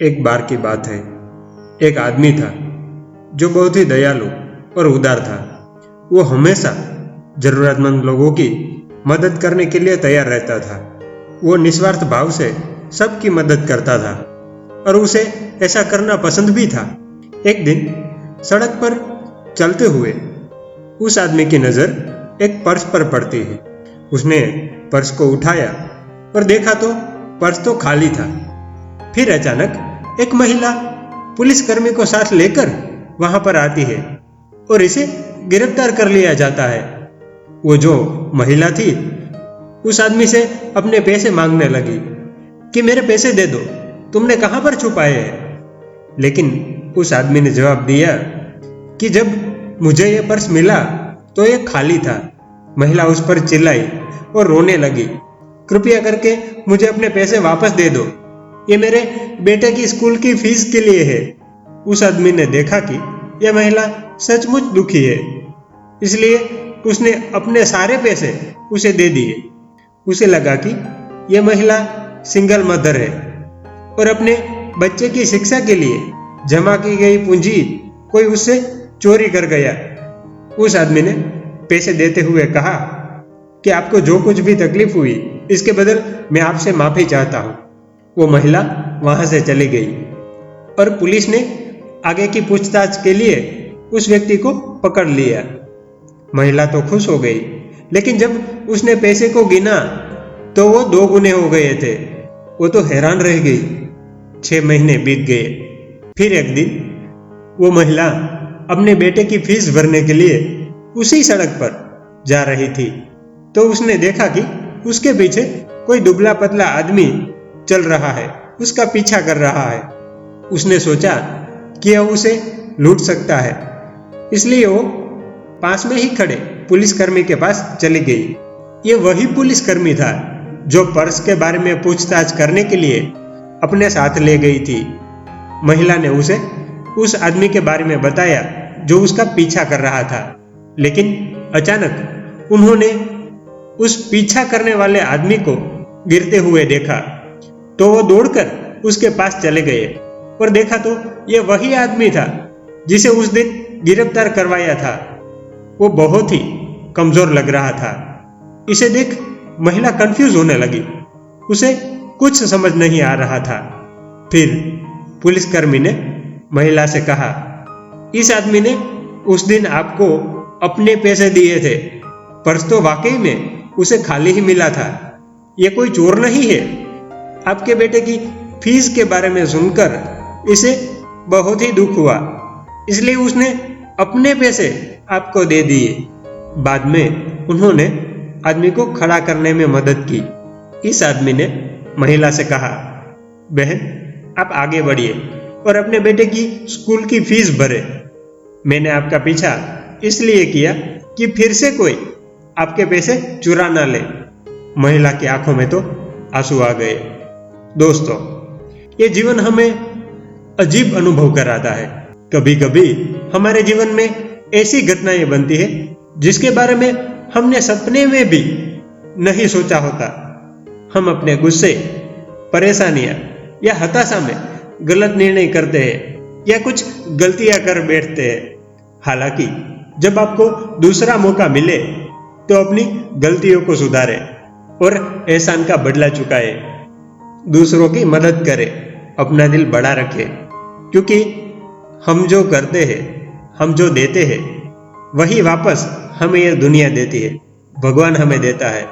एक बार की बात है। एक आदमी था जो बहुत ही दयालु और उदार था। वो हमेशा जरूरतमंद लोगों की मदद करने के लिए तैयार रहता था। वो निस्वार्थ भाव से सबकी मदद करता था और उसे ऐसा करना पसंद भी था। एक दिन सड़क पर चलते हुए उस आदमी की नजर एक पर्स पर पड़ती है। उसने पर्स को उठाया और देखा तो पर्स तो खाली था। फिर अचानक एक महिला पुलिसकर्मी को साथ लेकर वहां पर आती है और इसे गिरफ्तार कर लिया जाता है। वो जो महिला थी उस आदमी से अपने पैसे मांगने लगी कि मेरे पैसे दे दो, तुमने कहां पर छुपाए हैं। लेकिन उस आदमी ने जवाब दिया कि जब मुझे ये पर्स मिला तो ये खाली था। महिला उस पर चिल्लाई और रोने लगी, कृपया करके मुझे अपने पैसे वापस दे दो, ये मेरे बेटे की स्कूल की फीस के लिए है। उस आदमी ने देखा कि यह महिला सचमुच दुखी है, इसलिए उसने अपने सारे पैसे उसे दे दिए। उसे लगा कि यह महिला सिंगल मदर है और अपने बच्चे की शिक्षा के लिए जमा की गई पूंजी कोई उससे चोरी कर गया। उस आदमी ने पैसे देते हुए कहा कि आपको जो कुछ भी तकलीफ हुई इसके बदल मैं आपसे माफी चाहता हूं। वो महिला वहां से चली गई और पुलिस ने आगे की पूछताछ के लिए उस व्यक्ति को पकड़ लिया। महिला तो खुश हो गई, लेकिन जब उसने पैसे को गिना तो वो 2 गुने हो गए थे। वो तो हैरान रह गई। 6 महीने बीत गए। फिर एक दिन वो महिला अपने बेटे की फीस भरने के लिए उसी सड़क पर जा रही थी तो उसने देखा कि उसके पीछे कोई दुबला पतला आदमी चल रहा है, उसका पीछा कर रहा है। उसने सोचा कि यह उसे लूट सकता है, इसलिए वो पास में ही खड़े पुलिसकर्मी के पास चली गई। ये वही पुलिसकर्मी था जो पर्स के बारे में पूछताछ करने के लिए अपने साथ ले गई थी। महिला ने उसे उस आदमी के बारे में बताया जो उसका पीछा कर रहा था, लेकिन अचानक उन्होंने उस पीछा करने वाले आदमी को गिरते हुए देखा तो वो दौड़कर उसके पास चले गए और देखा तो ये वही आदमी था जिसे उस दिन गिरफ्तार करवाया था। वो बहुत ही कमजोर लग रहा था। इसे देख महिला कंफ्यूज होने लगी, उसे कुछ समझ नहीं आ रहा था। फिर पुलिसकर्मी ने महिला से कहा, इस आदमी ने उस दिन आपको अपने पैसे दिए थे, पर्स तो वाकई में उसे खाली ही मिला था। ये कोई चोर नहीं है। आपके बेटे की फीस के बारे में सुनकर इसे बहुत ही दुख हुआ, इसलिए उसने अपने पैसे आपको दे दिए। बाद में उन्होंने आदमी को खड़ा करने में मदद की। इस आदमी ने महिला से कहा, बहन आप आगे बढ़िए और अपने बेटे की स्कूल की फीस भरे। मैंने आपका पीछा इसलिए किया कि फिर से कोई आपके पैसे चुरा ना ले। महिला की आंखों में तो आंसू आ गए। दोस्तों, ये जीवन हमें अजीब अनुभव कराता है। कभी कभी हमारे जीवन में ऐसी घटनाएं बनती है जिसके बारे में हमने सपने में भी नहीं सोचा होता। हम अपने गुस्से, परेशानियां या हताशा में गलत निर्णय करते हैं या कुछ गलतियां कर बैठते हैं। हालांकि जब आपको दूसरा मौका मिले तो अपनी गलतियों को सुधारें और एहसान का बदला चुकाए। दूसरों की मदद करें, अपना दिल बड़ा रखें, क्योंकि हम जो करते हैं, हम जो देते हैं, वही वापस हमें यह दुनिया देती है, भगवान हमें देता है।